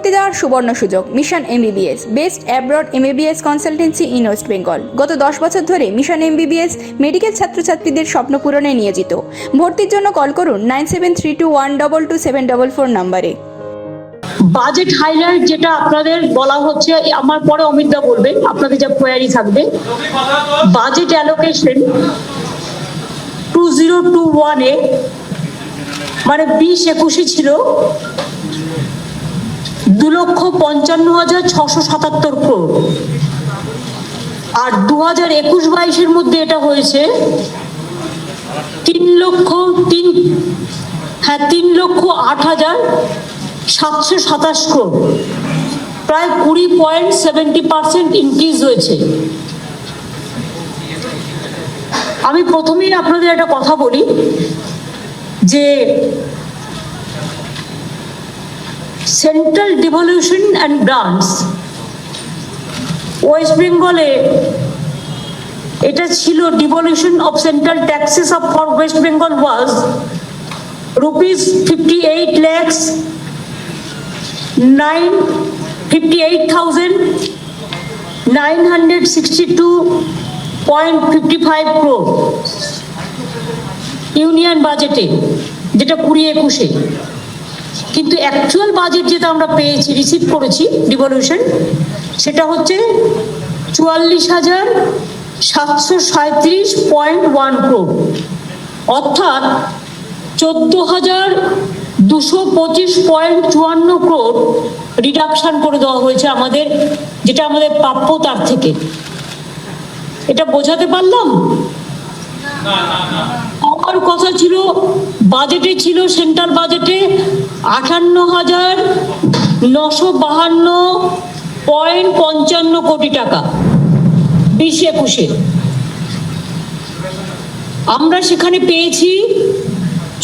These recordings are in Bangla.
ভর্তি দেওয়ার সুবর্ণ সুযোগ। Mission MBBS, best abroad MBBS consultancy in West Bengal. গত 10 বছর ধরে মিশন এমবিবিএস মেডিকেল ছাত্রছাত্রীদের স্বপ্ন পূরণে নিয়োজিত। ভর্তির জন্য কল করুন 9732122744 নম্বরে। বাজেট হাইলাইট যেটা আপনাদের বলা হচ্ছে, আমার পরে অমিতদা বলবে, আপনাদের যা কোয়ারি থাকবে। বাজেট অ্যালোকেশন 2021 এ মানে 20-21 ছিল 2,55,677 crore, আর 2021-22 মধ্যে এটা হয়েছে 3,08,727 crore, প্রায় 20.70% ইনক্রিজ হয়েছে। আমি প্রথমেই আপনাদের একটা কথা বলি যে central devolution and grants West বেঙ্গলে এটা ছিল, devolution of central taxes of for West Bengal was ₹58,962.55 crore union বাজেটে, যেটা 20-21-এ। কিন্তু অ্যাকচুয়াল বাজেট যেটা আমরা পেয়েছি, রিসিভ করেছি ডিভলিউশন, সেটা হচ্ছে 44,737.1 crore, অর্থাৎ 14,225.54 crore রিডাকশন করে দেওয়া হয়েছে আমাদের, যেটা আমাদের প্রাপ্য তার থেকে। এটা বোঝাতে পারলাম? আমার কথা ছিল, বাজেটে ছিল, সেন্ট্রাল বাজেটে 58,952.55 কোটি টাকা 20-21-এ। আমরা সেখানে পেয়েছি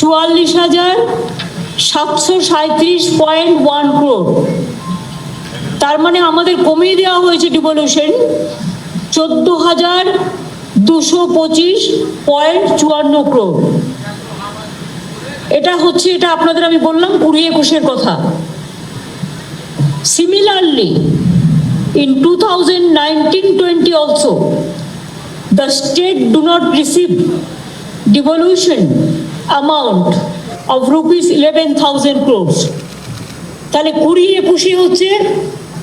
44,737.1 crore। তার মানে আমাদের কমিয়ে দেওয়া হয়েছে ডিভলিউশন 14,225.54 crore। এটা হচ্ছে, এটা আপনাদের আমি বললাম 20-21-এর কথা। Similarly, in 2019-20 also, the state do not receive devolution amount of rupees 11,000 crores. তাহলে 20-21 হচ্ছে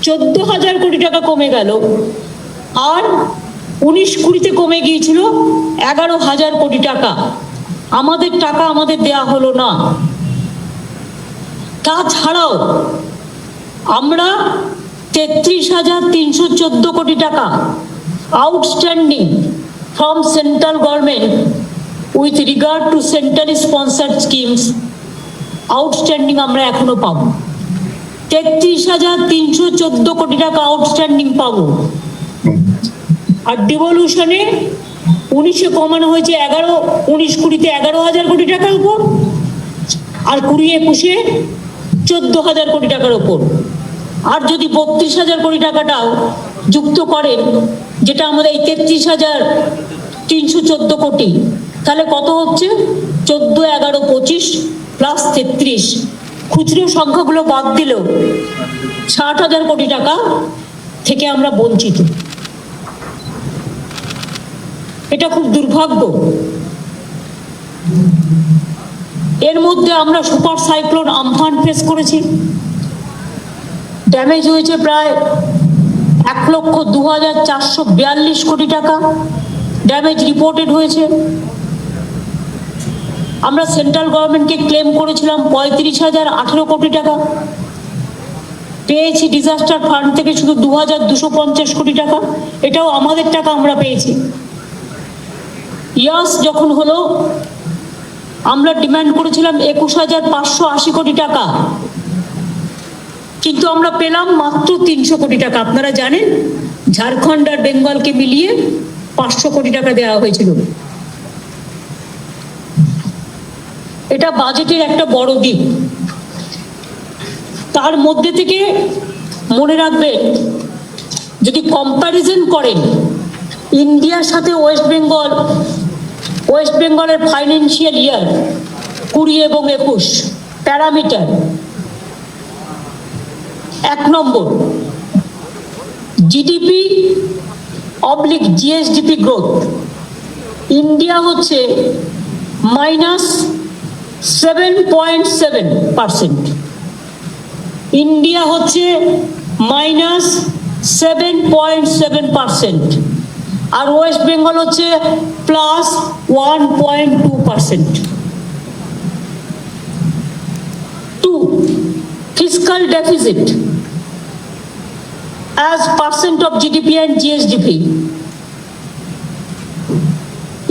14,000 কোটি টাকা কমে গেল, আর 19-20-তে কমে গিয়েছিল 11,000 কোটি টাকা। আমাদের টাকা আমাদের দেয়া হলো না। তাছাড়াও আমরা 33,314 কোটি টাকা outstanding from central government with regard to central sponsored schemes outstanding আমরা এখনো পাবো। 33,314 কোটি টাকা আউটস্ট্যান্ডিং পাবো। আর ডিভলিউশনে 19-এ কমানো হয়েছে 19-20-তে 11,000 কোটি টাকার উপর, আর 20-21-এ 14,000 কোটি টাকার উপর। আর যদি 32,000 কোটি টাকাটাও যুক্ত করেন, যেটা আমাদের এই 33,314 কোটি, তাহলে কত হচ্ছে? 14, 11, 25 প্লাস 33, খুচরো সংখ্যাগুলো বাদ দিলেও 60,000 কোটি টাকা থেকে আমরা বঞ্চিত। এটা খুব দুর্ভাগ্য। এর মধ্যে আমরা সুপার সাইক্লোন আমফান ফেস করেছি, ড্যামেজ হয়েছে প্রায় 1,02,442 কোটি টাকা ড্যামেজ রিপোর্টেড হয়েছে। আমরা সেন্ট্রাল গভর্নমেন্টকে ক্লেম করেছিলাম 35,018 কোটি টাকা, পেয়েছি ডিজাস্টার ফান্ড থেকে শুধু 2,250 কোটি টাকা। এটাও আমাদের টাকা, আমরা পেয়েছি। ইয়াস যখন হলো, আমরা ডিমান্ড করেছিলাম 21,580 কোটি টাকা, কিন্তু আমরা পেলাম মাত্র 300 কোটি টাকা। আপনারা জানেন, ঝাড়খণ্ড আর বেঙ্গলকে মিলিয়ে 500 কোটি টাকা দেওয়া হয়েছিল। এটা বাজেটের একটা বড় দিক। তার মধ্যে থেকে মনে রাখবেন, যদি কম্প্যারিজন করেন ইন্ডিয়ার সাথে ওয়েস্ট বেঙ্গলের ফাইন্যান্সিয়াল ইয়ার 20 এবং 21 প্যারামিটার, এক নম্বর, GDP oblique GSDP growth, India হচ্ছে -7.7%, ইন্ডিয়া হচ্ছে -7.7%, আর ওয়েস্ট বেঙ্গল হচ্ছে +1.2%। 2, fiscal deficit as percent of GDP and GSDP,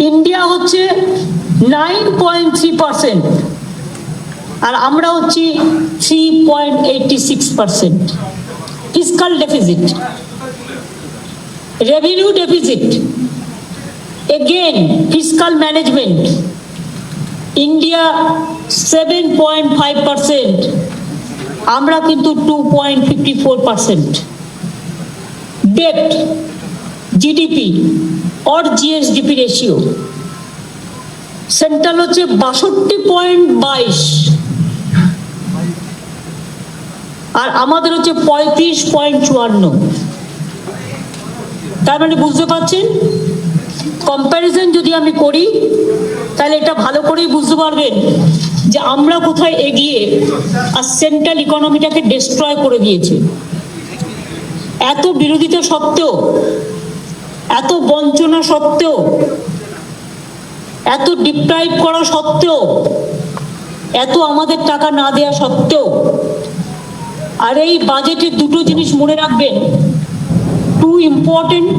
India হচ্ছে 9.3% আর আমরা হচ্ছি 3.86%। Fiscal deficit. Revenue deficit, again fiscal management, India 7.5%, আমরা কিন্তু 2.54%। ডেট জিডিপি और জিএসডিপি রেশিও, সেন্ট্রাল হচ্ছে 62.22 আর আমাদের হচ্ছে 35.54। তার মানে বুঝতে পারছেন, কম্প্যারিজন যদি আমি করি তাহলে এটা ভালো করেই বুঝতে পারবেন যে আমরা কোথায় এগিয়ে আর সেন্ট্রাল ইকোনমিটাকে ডিস্ট্রয় করে দিয়েছে। এত বিরোধিতা সত্ত্বেও, এত বঞ্চনা সত্ত্বেও, এত ডিপ্রাইভ করা সত্ত্বেও, এত আমাদের টাকা না দেওয়া সত্ত্বেও, আর এই বাজেটে দুটো জিনিস মনে রাখবেন, two important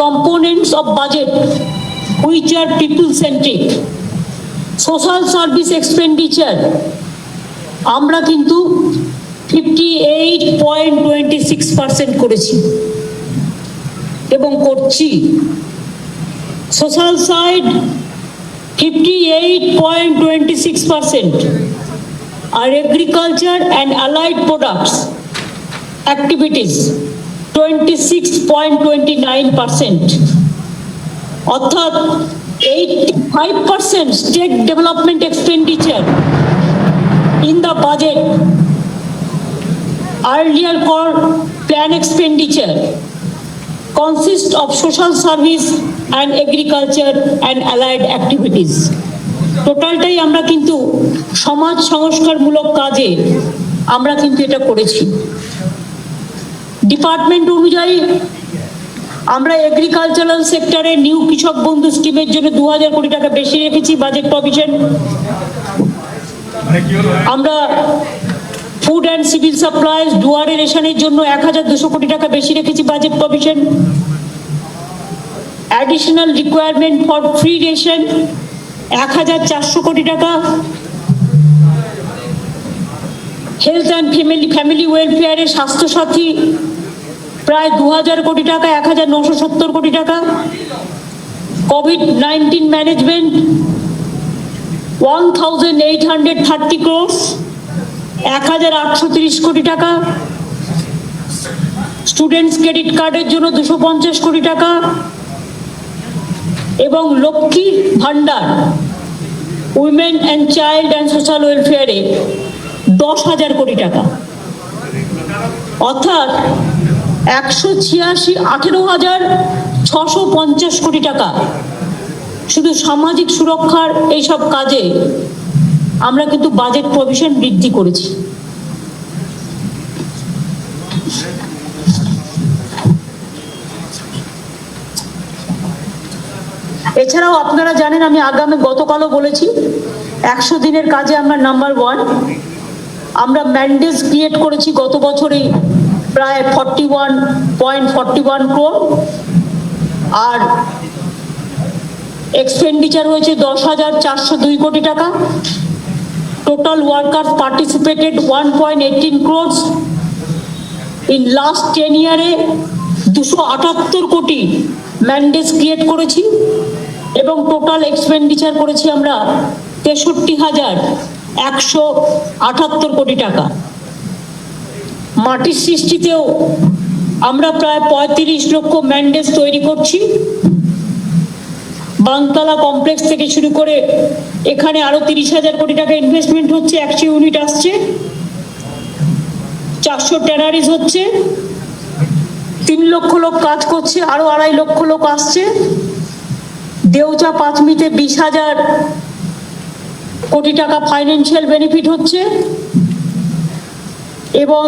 components of budget which are people centric. Social service expenditure আমরা কিন্তু 58.26% করেছি এবং করছি। সোশ্যাল সাইড 58.26%, আর agriculture and allied products activities 26.29%, অর্থাৎ 85% state development expenditure in the budget earlier called plan expenditure consists of social service and agriculture and allied activities. টোটালটাই আমরা কিন্তু সমাজ সংস্কারমূলক কাজে আমরা কিন্তু এটা করেছি। ডিপার্টমেন্ট অনুযায়ী আমরা এগ্রিকালচারাল সেক্টরে নিউ কৃষক বন্ধু স্কিমের জন্য 2000 কোটি টাকা বেশি রেখেছি বাজেট প্রভিশন। আমরা ফুড অ্যান্ড সিভিল সাপ্লাইজ দুয়ারে রেশনের জন্য 1200 কোটি টাকা বেশি রেখেছি budget provision. Additional requirement for free ration 1400 কোটি টাকা। হেলথ অ্যান্ড ফ্যামিলি ওয়েলফেয়ারে স্বাস্থ্যসাথী প্রায় 2000 কোটি টাকা, 1970 কোটি টাকা। কোভিড-19 ম্যানেজমেন্ট 1830 crores, 1830 কোটি টাকা। স্টুডেন্টস ক্রেডিট কার্ডের জন্য 250 কোটি টাকা এবং Lakshmi Bhandar women and child and social ওয়েলফেয়ারে 10,000 কোটি টাকা, অর্থাৎ 18,650 কোটি টাকা শুধু সামাজিক সুরক্ষার এইসব কাজে আমরা কিন্তু বাজেট প্রভিশন বৃদ্ধি করেছি। এছাড়াও আপনারা জানেন, আমি গতকালও বলেছি, 100 দিনের কাজে আমরা নাম্বার 1। আমরা ম্যান্ডেজ ক্রিয়েট করেছি গত বছরেই প্রায় 41.41 crore, আর এক্সপেন্ডিচার হয়েছে 10,402 কোটি টাকা। Total worker participated 1.18 crores। In last 10 ইয়ারে 278 কোটি ম্যান্ডেজ ক্রিয়েট করেছি এবং টোটাল এক্সপেন্ডিচার করেছি আমরা 63,178 কোটি টাকা। মাটির সৃষ্টিতেও আমরা প্রায় 35 লক্ষ ম্যান্ডেজ তৈরি করছি। বানতলা কমপ্লেক্স থেকে শুরু করে এখানে আরো 30,000 কোটি টাকা ইনভেস্টমেন্ট হচ্ছে, 100 ইউনিট আসছে। 400 ট্যানারিজ হচ্ছে, 3 লক্ষ লোক কাজ করছে, আরো 2.5 লক্ষ লোক আসছে। দেউচা পাঁচমিতে 20,000 কোটি টাকা ফাইন্যান্সিয়াল বেনিফিট হচ্ছে এবং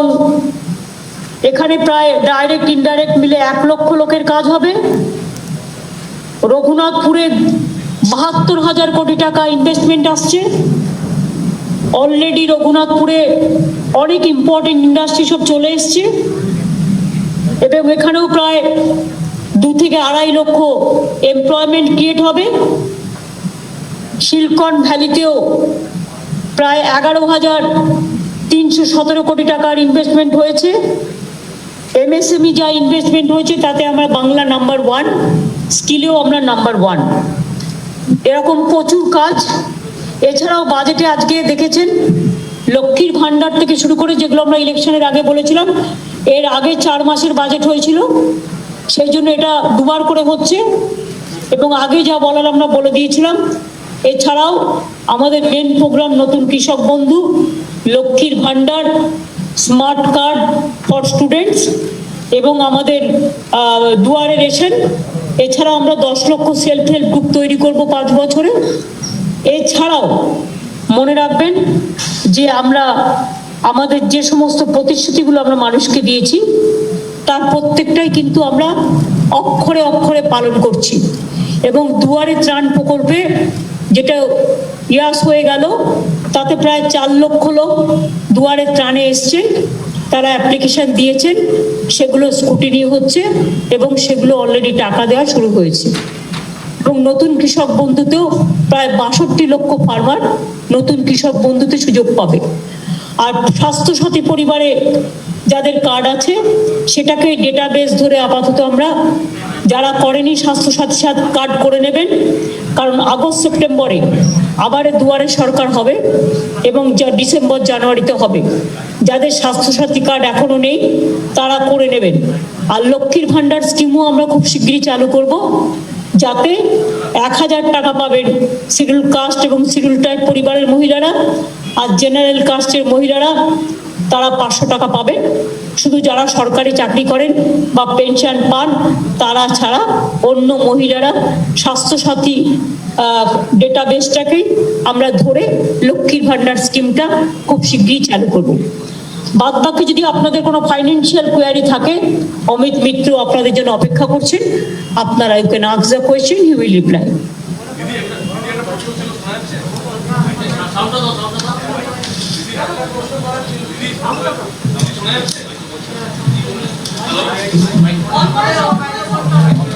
এখানে প্রায় ডাইরেক্ট ইনডাইরেক্ট মিলে 1 লক্ষ লোকের কাজ হবে। রঘুনাথপুরে 72,000 কোটি টাকা ইনভেস্টমেন্ট আসছে। অলরেডি রঘুনাথপুরে অনেক ইম্পর্টেন্ট ইন্ডাস্ট্রি সব চলে এসছে এবং এখানেও প্রায় 2 থেকে 2.5 লক্ষ এমপ্লয়মেন্ট ক্রিয়েট হবে। সিলিকন ভ্যালিতেও প্রায় 11,317 কোটি টাকার ইনভেস্টমেন্ট হয়েছে। এমএসএমই যা ইনভেস্টমেন্ট হয়েছে তাতে আমরা বাংলা নাম্বার 1, স্কিলেও আমরা নাম্বার 1। এরকম প্রচুর কাজ। এছাড়াও বাজেটে আজকে দেখেছেন লক্ষ্মীর ভান্ডার থেকে শুরু করে যেগুলো আমরা ইলেকশনের আগে বলেছিলাম, এর আগে 4 মাসের বাজেট হয়েছিল, সেই জন্য এটা দুবার করে হচ্ছে এবং আগে যা বলার আমরা বলে দিয়েছিলাম। এছাড়াও আমাদের মেন প্রোগ্রাম নতুন কৃষক বন্ধু, লক্ষ্মীর ভান্ডার, স্মার্ট কার্ড ফর স্টুডেন্টস এবং আমাদের দুয়ারে রেশন। এছাড়াও আমরা 10 লক্ষ সেলফ হেল্প গ্রুপ তৈরি করব 5 বছরে। এছাড়াও মনে রাখবেন যে আমরা আমাদের যে সমস্ত প্রতিশ্রুতিগুলো আমরা মানুষকে দিয়েছি তার প্রত্যেকটাই কিন্তু আমরা অক্ষরে অক্ষরে পালন করছি এবং দুয়ারে ত্রাণ প্রকল্পে যেটা ইয়াস হয়ে গেল তাতে প্রায় 4 লক্ষ লোক দুয়ারে ত্রাণে এসছেন, তারা অ্যাপ্লিকেশন দিয়েছেন, সেগুলো স্কুটিনি হচ্ছে এবং সেগুলো অলরেডি টাকা দেওয়া শুরু হয়েছে। এবং নতুন কৃষক বন্ধুতেও প্রায় 62 লক্ষ ফার্মার নতুন কৃষক বন্ধুতে সুযোগ পাবে। আর স্বাস্থ্যসাথী পরিবারে যাদের কার্ড আছে সেটাকে ডেটাবেস ধরে আপাতত আমরা যারা করেনি স্বাস্থ্যসাথী কার্ড করে নেবেন, কারণ আগস্ট সেপ্টেম্বরে আবার দুয়ারে সরকার হবে এবং ডিসেম্বর জানুয়ারিতে হবে। যাদের স্বাস্থ্যসাথী কার্ড এখনো নেই তারা করে নেবেন। আর লক্ষ্মীর ভান্ডার স্কিমও আমরা খুব শীঘ্রই চালু করব, যাতে 1,000 টাকা পাবেন শিডিউল কাস্ট এবং শিডিউল ট্রাইব পরিবারের মহিলারা, আর জেনারেল কাস্টের মহিলারা তারা 500 টাকা পাবেন। শুধু যারা সরকারি চাকরি করেন বা পেনশন পান তারা ছাড়া অন্য মহিলারা স্বাস্থ্যসাথী ডেটাবেসটাকেই আমরা ধরে লক্ষ্মীর ভান্ডার স্কিমটা খুব শীঘ্রই চালু করব। বাদ বাকি যদি আপনাদের কোনো ফাইন্যান্সিয়াল কোয়ারি থাকে, অমিত মিত্র আপনাদের জন্য অপেক্ষা করছেন, আপনারা you can ask the question, he will reply.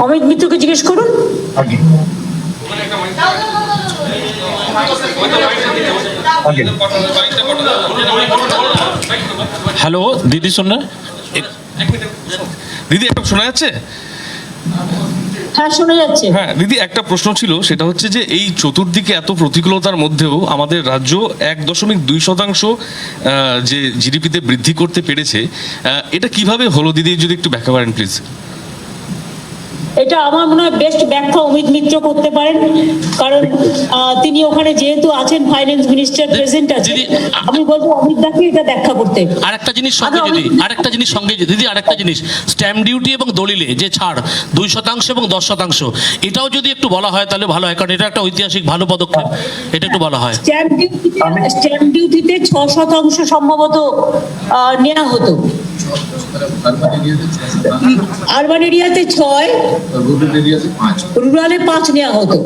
Amit মিত্রকে জিজ্ঞেস করুন। হ্যালো দিদি, শোন না দিদি, একটা শোনা যাচ্ছে? হ্যাঁ শোনা যাচ্ছে। হ্যাঁ দিদি, একটা প্রশ্ন ছিল, সেটা হচ্ছে যে এই চতুর্দিকে এত প্রতিকূলতার মধ্যেও আমাদের রাজ্য 1.2% যে জিডিপিতে বৃদ্ধি করতে পেরেছে, এটা কিভাবে হলো দিদি, যদি একটু ব্যাখ্যা করেন প্লিজ। এটা আমার মনে হয় বেস্ট ব্যাখ্যা অমিত মিত্র করতে পারেন, কারণ তিনি ওখানে যেহেতু আছেন, ফাইন্যান্স মিনিস্টার প্রেজেন্ট আছে। আমি বলবো অমিত দাকে এটা ব্যাখ্যা করতে। আরেকটা জিনিস সঙ্গে দিদি, আরেকটা জিনিস সঙ্গে দিদি, আরেকটা জিনিস, স্ট্যাম্প ডিউটি এবং দলিলে যে ছাড় 2% এবং 10%, এটাও যদি একটু বলা হয় তাহলে ভালো হয়, কারণ এটা একটা ঐতিহাসিক ভালো পদক্ষেপ, এটা একটু বলা হয়। স্ট্যাম্প ডিউটিতে 6% সম্ভবত নেওয়া হতো, আরবান এরিয়াতে 6, রুরালে 5 নেওয়া হতো।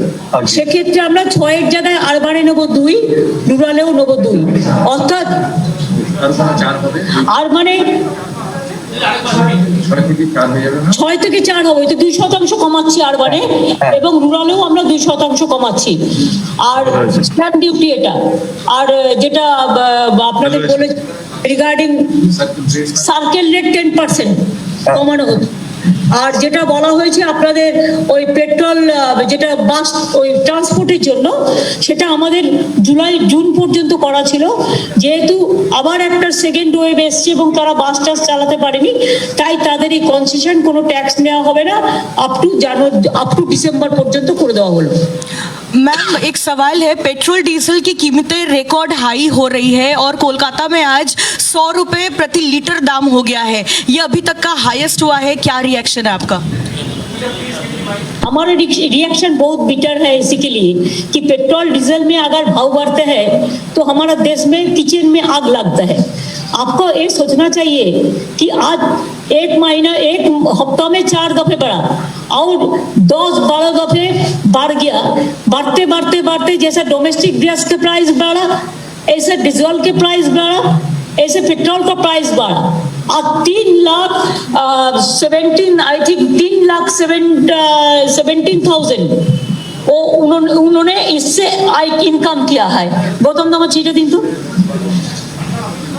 সেক্ষেত্রে আমরা 6-এর জায়গায় আরবানে নেব 2, রুরালেও নেব 2, অর্থাৎ আরবানে 6 থেকে 4 হবে, তো 2% কমাচ্ছি আরবানে, এবং রুরালেও আমরা 2% কমাচ্ছি। আর স্ট্যাম্প ডিউটি এটা, আর যেটা আপনাদের বলে রিগার্ডিং সার্কেল রেট 10% কমানো হতো। আর যেটা বলা হয়েছে আপনাদের ওই পেট্রোল যেটা বাস ওই ট্রান্সপোর্টের জন্য, সেটা আমাদের জুন পর্যন্ত করা ছিল, যেহেতু আবার একটা সেকেন্ড ওয়েভ এসছে এবং তারা বাস টাস চালাতে পারেনি, তাই তাদের এই কনসেশন কোনো ট্যাক্স নেওয়া হবে না, আপ টু ডিসেম্বর পর্যন্ত করে দেওয়া হলো। मैम एक सवाल है, पेट्रोल डीजल की कीमतें रिकॉर्ड हाई हो रही है और कोलकाता में आज 100 रुपए प्रति लीटर दाम हो गया है, ये अभी तक का हाईएस्ट हुआ है, क्या रिएक्शन है आपका? हमारा रिएक्शन बहुत बिटर है इसी के लिए कि पेट्रोल डीजल में अगर भाव बढ़ते हैं तो हमारा देश में किचन में आग लगता है। आपको ये सोचना चाहिए कि आज एक हफ्ता में 4 दफे बढ़ा और 10-12 दफे बढ़ गया। बढ़ते बढ़ते बढ़ते जैसे डोमेस्टिक गैस के प्राइस बढ़ा, ऐसे डीजल के प्राइस बढ़ा, ऐसे पेट्रोल का प्राइस बढ़ा। आज 3,17,000 वो उन्होंने इससे इनकम किया है। गौतम दामा चीजें दिन तो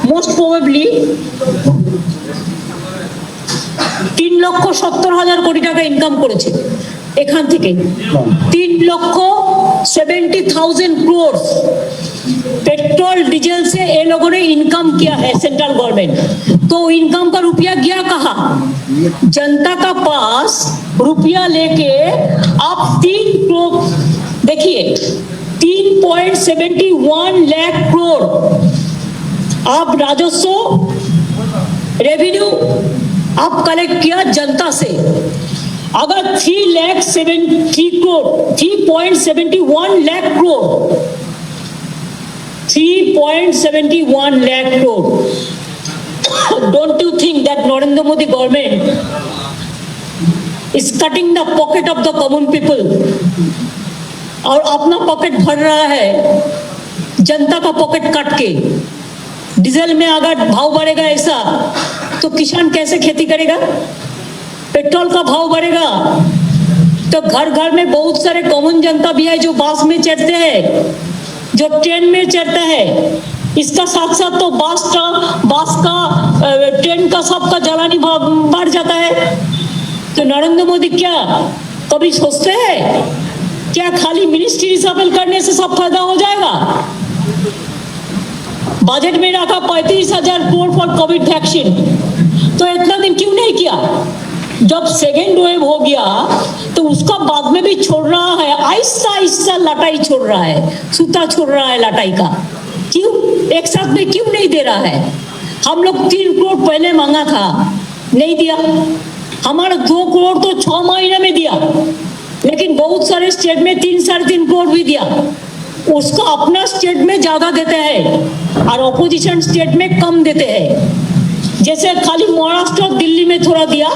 मोस्ट प्रोबेबली 3,70,000 কোটি টাকা ইনকাম করেছে এখান থেকে। 3,70,000 crore पेट्रोल डीजल से ये लोगों ने इनकम किया है सेंट्रल गवर्नमेंट। तो इनकम का रुपया गया कहाँ? जनता का पास रुपया लेके आप 3 करोड़ देखिए 3.71 लाख करोड़ आप राजस्व रेवेन्यू आप कलेक्ट किया जनता से। अगर 3.71 lakh crore 3.71 lakh crore. Don't you think that Narendra Modi government is cutting the pocket of the common people और अपना पॉकेट भर रहा है जनता का पॉकेट काट के? डीजल में अगर भाव बढ़ेगा ऐसा तो किसान कैसे खेती करेगा? पेट्रोल का भाव बढ़ेगा तो घर घर में बहुत सारे कॉमन जनता भी है जो बस में चढ़ते हैं, जो ट्रेन में चढ़ता है। इसका साथ साथ तो बस का ट्रेन का सबका जलानी बढ़ जाता है। तो नरेंद्र मोदी क्या कभी सोचते हैं क्या खाली मिनिस्ट्री रिशफल करने से सब फायदा हो जाएगा? बजट में रखा 35,000 करोड़ फॉर कोविड वैक्सीन, तो इतना दिन क्यों नहीं किया? जब सेकेंड वेव हो गया तो उसका बाद में भी छोड़ रहा है, आहिस्ता आहिस्ता लटाई छोड़ रहा है, सूता छोड़ रहा है लटाई का। क्यों एक साथ में क्यों नहीं दे रहा है? हम लोग 3 करोड़ पहले मांगा था, नहीं दिया। हमारा 2 करोड़ तो 6 महीने में दिया, लेकिन बहुत सारे स्टेट में 3-3.5 करोड़ भी दिया। उसका अपना स्टेट में ज्यादा देते हैं और ऑपोजिशन स्टेट में कम देते हैं। जैसे खाली महाराष्ट्र और दिल्ली में थोड़ा दिया,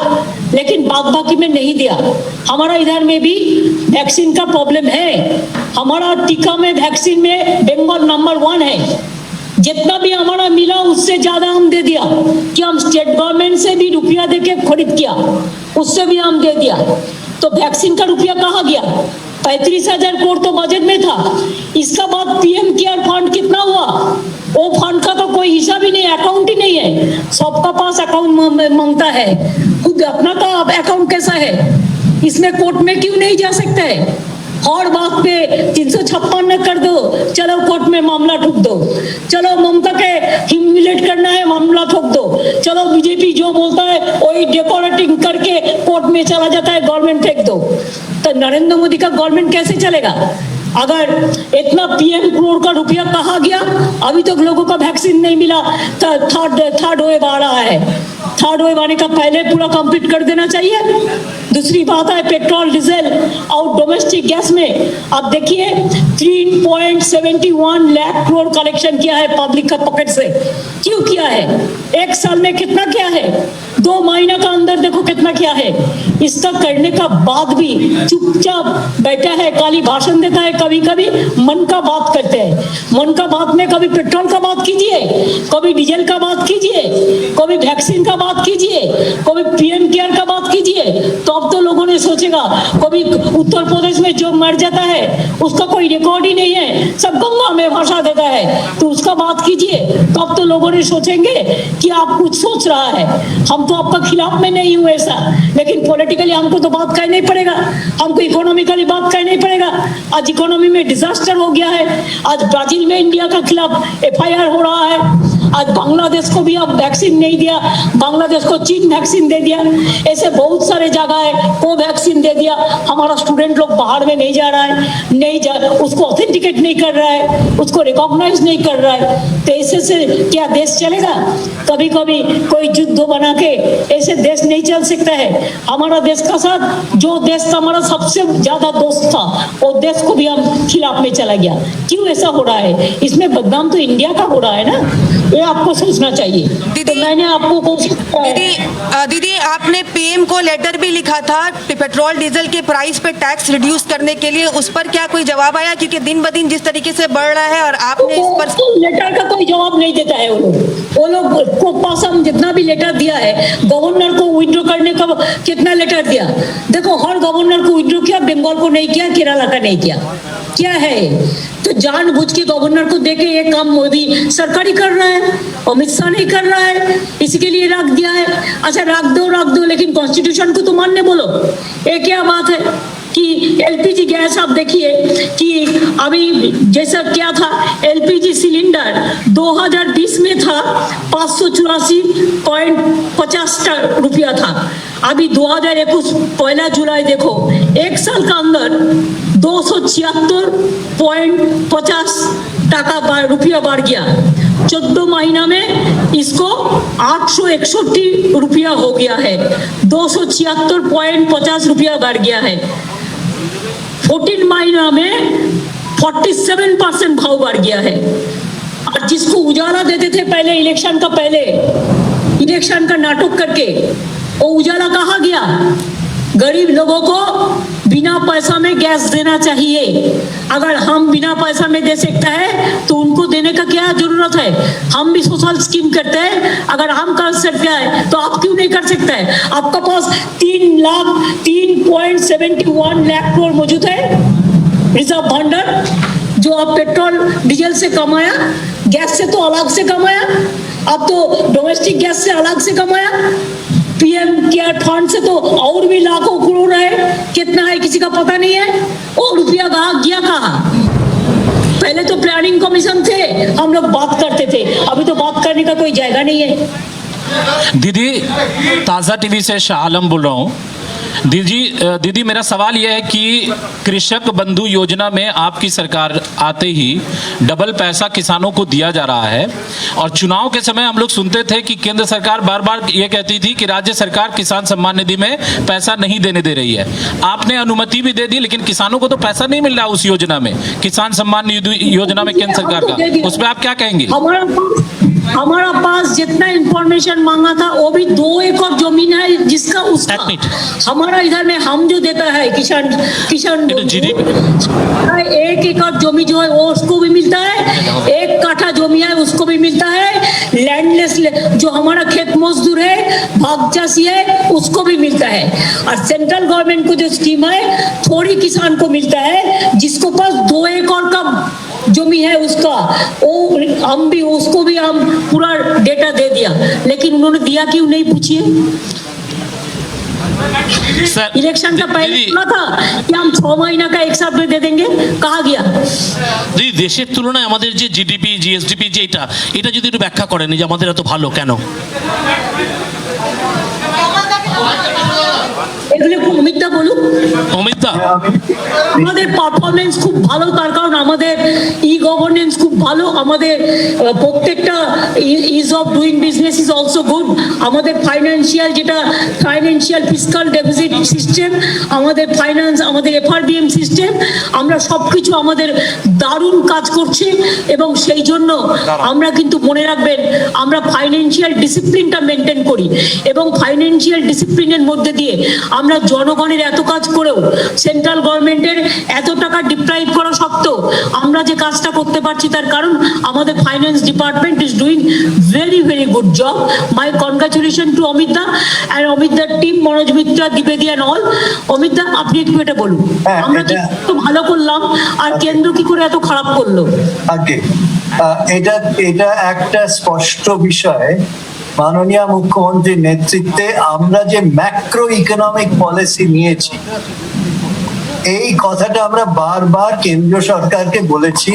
लेकिन बाकी में नहीं दिया। हमारा इधर में भी वैक्सीन का प्रॉब्लम है। हमारा टीका में वैक्सीन में बंगाल नंबर 1 है। जितना भी हमारा मिला उससे ज्यादा हम दे दिया कि हम स्टेट गवर्नमेंट से भी रुपया देके खरीद किया, उससे भी हम दे दिया। तो वैक्सीन का रुपया कहाँ गया? 35,000 करोड़ तो बजट में था। इसका बाद पीएम केयर फंड कितना हुआ? वो फंड का तो कोई हिसाब ही नहीं, अकाउंट ही नहीं है। सबका पास अकाउंट मांगता है, खुद अपना का अकाउंट कैसा है? इसमें कोर्ट में क्यों नहीं जा सकते है? और बात पे 356 कर दो, चलो कोर्ट में मामला ठोक दो। चलो ममता के ह्यूमिलेट करना है, मामला ठोक दो। चलो बीजेपी जो बोलता है वही डेकोरेटिंग करके कोर्ट में चला जाता है, गवर्नमेंट फेंक दो। तो नरेंद्र मोदी का गवर्नमेंट कैसे चलेगा? अगर इतना पीएम करोड़ का रुपया कहाँ गया? अभी तक लोगों का वैक्सीन नहीं मिला। थर्ड वेव आ रहा है। थर्ड वेव आने का पहले पूरा कंप्लीट कर देना चाहिए। दूसरी बात है पेट्रोल डीजल और डोमेस्टिक गैस में आप देखिए 3.71 लाख करोड़ कलेक्शन किया है पब्लिक का पॉकेट से। क्यों किया है? एक साल में कितना किया है? 2 महीना का अंदर देखो कितना किया है। इसका करने का बाद भी चुपचाप बैठा है, खाली भाषण देता है। कभी कभी मन का बात करते हैं। मन का बात में कभी पेट्रोल का बात कीजिए, कभी डीजल का बात कीजिए, कभी वैक्सीन का बात कीजिए, कभी पीएम केयर का बात कीजिए, तो अब तो लोगों ने सोचेगा। कभी उत्तर प्रदेश में जो मर जाता है उसका कोई रिकॉर्ड ही नहीं है, सब गंगा में भाषा देता है, तो उसका बात कीजिए। तो अब तो लोगों ने सोचेंगे कि आप कुछ सोच रहा है। हम तो आपका खिलाफ में नहीं हुए ऐसा, लेकिन पॉलिटिकली हमको तो बात कहना ही पड़ेगा, हमको इकोनॉमिकली बात कहना ही पड़ेगा। आज इकोनॉमी में डिजास्टर हो गया है। आज ब्राजील में इंडिया का खिलाफ एफआईआर हो रहा है। आज बांग्लादेश को भी अब वैक्सीन नहीं दिया, बांग्लादेश को चीन वैक्सीन दे दिया, ऐसे बहुत सारे जगह है को वैक्सीन दे दिया। हमारा स्टूडेंट लोग बाहर में नहीं जा रहा है, नहीं जा, उसको ऑथेंटिकेट नहीं कर रहा है, उसको रिकॉग्नाइज नहीं कर रहा है, तो ऐसे से क्या देश चलेगा? कभी कभी कोई युद्ध बना के ऐसे देश नहीं चल सकता है। हमारा देश का साथ जो देश का हमारा सबसे ज्यादा दोस्त था, वो देश को भी हम खिलाफ में चला गया। क्यों ऐसा हो रहा है? इसमें बदनाम तो इंडिया का हो रहा है ना, ये आपको सोचना चाहिए। तो मैंने आपको दीदी आपने पीएम को लेटर भी लिखा था पेट्रोल डीजल के प्राइस पे टैक्स रिड्यूस करने के लिए, उस पर क्या कोई जवाब आया? क्योंकि दिन ब दिन जिस तरीके से बढ़ रहा है और आपने इस पर लेटर का कोई जवाब नहीं देता है। वो लोग को पास हम जितना भी लेटर दिया है, गवर्नर को विड्रॉ करने का कितना लेटर दिया? देखो हर गवर्नर को विड्रॉ किया, बंगाल को नहीं किया, केरला का नहीं किया। क्या है? तो जानबूझ के गवर्नर को देके ये काम मोदी सरकार ही कर रहा है, अमित शाह नहीं कर रहा है, इसके लिए रख दिया है। अच्छा रख दो, लेकिन कॉन्स्टिट्यूशन को तो मानने बोलो। ये क्या बात है कि एलपीजी गैस आप देखिए कि अभी जैसा क्या था, एलपीजी सिलेंडर 2020 में था 584.50 रुपया था, अभी 2021 1 जुलाई देखो एक साल का अंदर 276.50 रुपया बढ़ गया। 14 महीना में इसको 861 रुपया हो गया है, 276.50 रुपया बढ़ गया है। 14 महीना में 47% भाव बढ़ गया है। और जिसको उजाला देते थे पहले इलेक्शन का नाटक करके, वो उजाला कहाँ गया? गरीब लोगों को बिना पैसा में गैस देना चाहिए। अगर हम बिना पैसा में दे सकता है तो उनको देने का क्या जरूरत है? हम भी सोशल स्कीम करते हैं, अगर हम कर सकते हैं तो आप क्यों नहीं कर सकते हैं? आपका पास 3.71 लाख करोड़ मौजूद है रिजर्व भंडार, जो आप पेट्रोल डीजल से कमाया, गैस से तो अलग से कमाया, अब तो डोमेस्टिक गैस से अलग से कमाया, पीएम केयर फंड से तो और भी लाखों करोड़ है, कितना है किसी का पता नहीं है। वो रुपया गया कहाँ? पहले तो प्लानिंग कमीशन थे, हम लोग बात करते थे, अभी तो बात करने का कोई जगह नहीं है। दीदी ताज़ा टीवी से शाह आलम बोल रहा हूँ। दीदी मेरा सवाल यह है कि कृषक बंधु योजना में आपकी सरकार आते ही डबल पैसा किसानों को दिया जा रहा है, और चुनाव के समय हम लोग सुनते थे कि केंद्र सरकार बार बार ये कहती थी कि राज्य सरकार किसान सम्मान निधि में पैसा नहीं देने दे रही है। आपने अनुमति भी दे दी, लेकिन किसानों को तो पैसा नहीं मिल रहा उस योजना में, किसान सम्मान निधि योजना में केंद्र सरकार का, उस पर आप क्या कहेंगे? हमारा पास जितना इंफॉर्मेशन मांगा था वो भी 2 एकड़ जमीन है जिसका उसका, हमारा इधर में हम जो देता है किसान 1 एकड़ जमीन जो है वो उसको भी मिलता है, 1 काठा जमीन है उसको भी मिलता है, लैंडलेस जो हमारा खेत मजदूर है, भाग चाषी है, उसको भी मिलता है। और सेंट्रल गवर्नमेंट को जो स्कीम है थोड़ी किसान को मिलता है, जिसको पास 2 एकड़ का जमीन है उसका, वो हम भी उसको भी हम पूरा डेटा दे दिया, लेकिन उन्होंने दिया क्यों नहीं पूछिए। इलेक्शन का पहले बोला था कि हम 6 महीना का एक साथ में दे देंगे, कहा गया? দেশের তুলনায় আমাদের যে জিডিপি জিএসডিপি যে এটা যদি একটু ব্যাখ্যা করেন যে আমাদের এত ভালো কেন? এগুলো অমিতদা বলুন। অমিতদা, আমাদের পারফরমেন্স খুব ভালো, তার কারণ আমাদের ই গভর্নেন্স খুব ভালো, আমাদের প্রত্যেকটা is of doing business is also good, আমাদের ফাইন্যান্সিয়াল যেটা ফাইন্যান্সিয়াল ফিসকাল ডেফিসিট সিস্টেম, আমাদের ফাইন্যান্স, আমাদের এফআরবিএম সিস্টেম, আমরা সবকিছু আমাদের দারুণ কাজ করছে। এবং সেই জন্য আমরা কিন্তু মনে রাখবেন আমরা ফাইন্যান্সিয়াল ডিসিপ্লিনটা মেনটেন করি, এবং ফাইন্যান্সিয়াল ডিসিপ্লিনের মধ্যে দিয়ে আমরা জনগণের এত কাজ করেও সেন্ট্রাল গভর্নমেন্টের এত টাকা ডিপ্রাইভ করা সত্ত্বেও আমরা যে কাজটা করতে পারছি তার কারণ আমাদের finance department is doing very very good job. My congratulation to অমিতদা অ্যান্ড অমিতদার টিম, মনোজ মিত্রা, দ্বিবেদী অ্যান্ড অল। অমিতদা আপনি একটু এটা বলুন, আমরা কি ভালো করলাম আর কেন্দ্র কি করে এত খারাপ করলো? আগে এটা একটা স্পষ্ট বিষয়, মাননীয় মুখ্যমন্ত্রীর নেতৃত্বে আমরা যে ম্যাক্রো ইকোনমিক পলিসি নিয়েছি, এই কথাটা আমরা বারবার কেন্দ্র সরকারকে বলেছি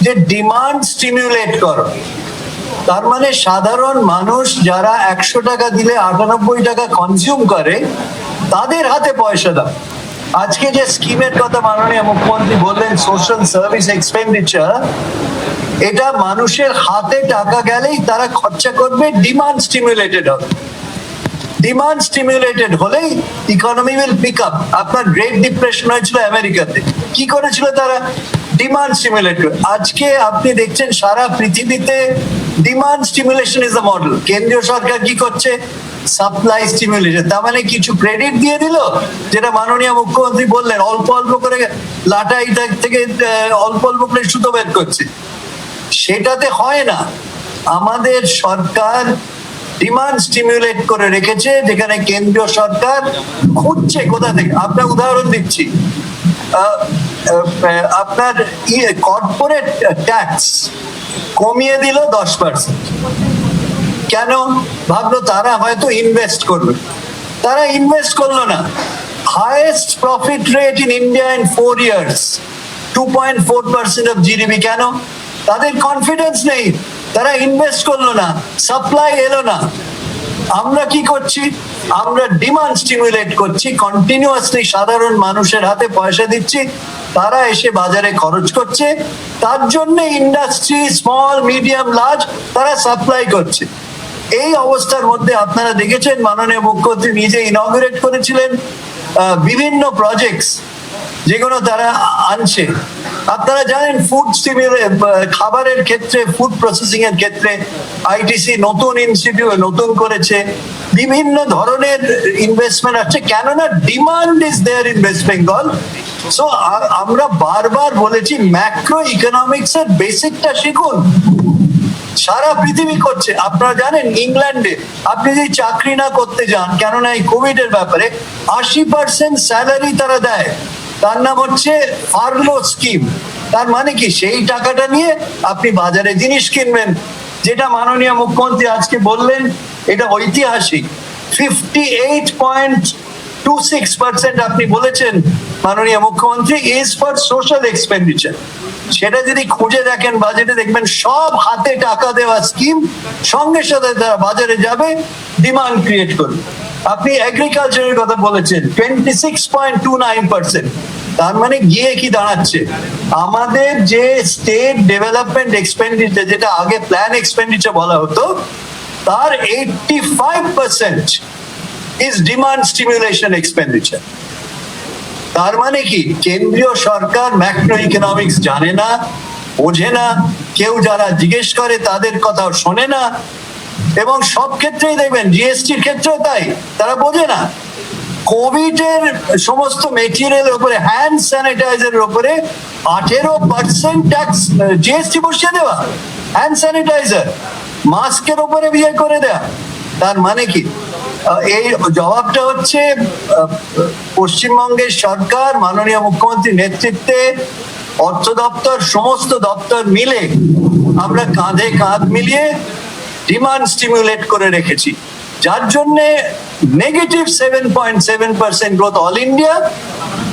যে ডিমান্ড স্টিমুলেট করো, তার মানে সাধারণ মানুষ যারা 100 টাকা দিলে 98 টাকা কনজিউম করে, তাদের হাতে পয়সা দাও। আজকে যে স্কিমের কথা মাননীয় মুখ্যমন্ত্রী বললেন, সোশ্যাল সার্ভিস এক্সপেন্ডিচার, এটা মানুষের হাতে টাকা গেলেই তারা খরচা করবে, ডিমান্ড স্টিমুলেটেড হবে। ডিমান্ড স্টিমুলেটেড হলেই ইকোনমি উইল পিক আপ। আপনার গ্রেট ডিপ্রেশন হয়েছিল আমেরিকাতে, কি করেছিল তারা? ডিমান্ড স্টিমুলেট করে। আজকে আপনি দেখছেন সারা পৃথিবীতে demand stimulation is the model. কেন্দ্রীয় সরকার কি করছে? Supply stimulation. তার মানে কিছু ক্রেডিট দিয়ে দিল, যেটা মাননীয় মুখ্যমন্ত্রী বললেন, অল্প অল্প করে লাটাই থেকে অল্প অল্প করে সুতো বের করছে। সেটাতে হয় না। আমাদের সরকার ডিমান্ড স্টিমুলেট করে রেখেছে, যেখানে কেন্দ্রীয় সরকার খুঁজছে কোথা থেকে। আপনার উদাহরণ দিচ্ছি, আপনার কর্পোরেট ট্যাক্স কমিয়ে দিল 10%। কেন? ভাবলো তারা হয়তো ইনভেস্ট করবে, তারা ইনভেস্ট করলো না। Highest profit rate in India in 4 years, 2.4% of GDP. কেন? তাদের কনফিডেন্স নেই, তারা ইনভেস্ট করলো না, সাপ্লাই এলো না। আমরা কি করছি? আমরা ডিমান্ড স্টিমুলেট করছি, কন্টিনিউয়াসলি সাধারণ মানুষের হাতে পয়সা দিচ্ছি, তারা এসে বাজারে খরচ করছে। তার জন্য ইন্ডাস্ট্রি, স্মল, মিডিয়াম, লার্জ, তারা সাপ্লাই করছে। এই অবস্থার মধ্যে আপনারা দেখেছেন মাননীয় মুখ্যমন্ত্রী নিজে ইনঅগ্রেট করেছিলেন বিভিন্ন প্রজেক্টস, যেগুলো তারা আনছে। আপনারা জানেন ফুড খাবারের ক্ষেত্রে, ফুড প্রসেসিং এর ক্ষেত্রে আইটিসি নতুন ইনস্টিটিউট নতুন করেছে, বিভিন্ন ধরনের ইনভেস্টমেন্ট আছে, কেননা demand is there in West Bengal. So আমরা বারবার বলেছি ম্যাক্রো ইকোনমিক্স এর বেসিকটা শিখুন। সারা পৃথিবী করছে। আপনারা জানেন ইংল্যান্ডে আপনি যদি চাকরি না করতে যান, কেননা এই কোভিড এর ব্যাপারে 80% স্যালারি তারা দেয়, তার নাম হচ্ছে ফার্লো স্কিম। তার মানে কি? সেই টাকাটা নিয়ে আপনি বাজারে জিনিস কিনবেন, যেটা মাননীয় মুখ্যমন্ত্রী আজকে বললেন, এটা ঐতিহাসিক। 58.26% আপনি বলেছেন মাননীয় মুখ্যমন্ত্রী ইজ ফর সোশ্যাল এক্সপেন্ডিচার। সেটা যদি খুঁজে দেখেন বাজেটে, দেখবেন সব হাতে টাকা দেওয়া স্কিম, সঙ্গে সাথে তারা বাজারে যাবে, ডিমান্ড ক্রিয়েট করবে। আপনি এগ্রিকালচারের কথা বলেছেন, 26.29%। তার মানে গিয়ে কি দাঁড়াচ্ছে? আমাদের যে স্টেট ডেভেলপমেন্ট এক্সপেন্ডিচার, যেটা আগে প্ল্যান এক্সপেন্ডিচার বলা হতো, তার 85% ইজ ডিমান্ড স্টিমুলেশন এক্সপেন্ডিচার। তার মানে কি? কেন্দ্রীয় সরকার ম্যাক্রো ইকোনমিক্স জানে না, বোঝে না, কেউ যারা জিজ্ঞেস করে তাদের কথাও শোনে না, এবং সব ক্ষেত্রেই দেখবেন, জিএসটির ক্ষেত্রেও তাই, তারা বোঝে না। কোভিড এর সমস্ত মেটেরিয়ালের উপরে, হ্যান্ড স্যানিটাইজারের উপরে 18% ট্যাক্স জিএসটি বসিয়ে দেওয়া, হ্যান্ড স্যানিটাইজার, মাস্কের উপরে বিয়ে করে দেয়া। তার মানে কি? এই জবাবটা হচ্ছে পশ্চিমবঙ্গের সরকার মাননীয় মুখ্যমন্ত্রীর নেতৃত্বে, অর্থ দপ্তর, সমস্ত দপ্তর মিলে আমরা কাঁধে কাঁধ মিলিয়ে ডিমান্ড স্টিমুলেট করে রেখেছি, যার জন্য negative 7.7% growth all India,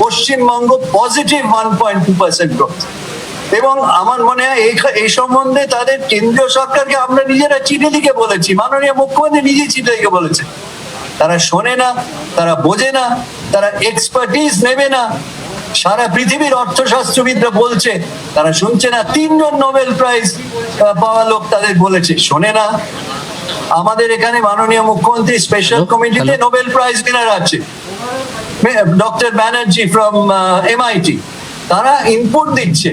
Paschimbanga positive 1.2% growth. এবং আমার মনে হয় এই সম্বন্ধে তাদের কেন্দ্রীয় সরকারকে আমরা নিজেরা চিঠি লিখে বলেছি, মাননীয় মুখ্যমন্ত্রী নিজে চিঠি লিখে বলেছে। তারা শোনে না, তারা বোঝে না, তারা এক্সপার্টিজ নেবে না। সারা পৃথিবীর অর্থশাস্ত্রবিদরা বলছে, তারা শুনছে না। 3 জন নোবেল প্রাইজ পাওয়া লোক তাদের বলেছে, শোনে না। আমাদের এখানে মাননীয় মুখ্যমন্ত্রী স্পেশাল কমিটিতে নোবেল প্রাইজ উইনার আছে, ডক্টর ব্যানার্জি ফ্রম MIT। তারা ইনপুট দিচ্ছে,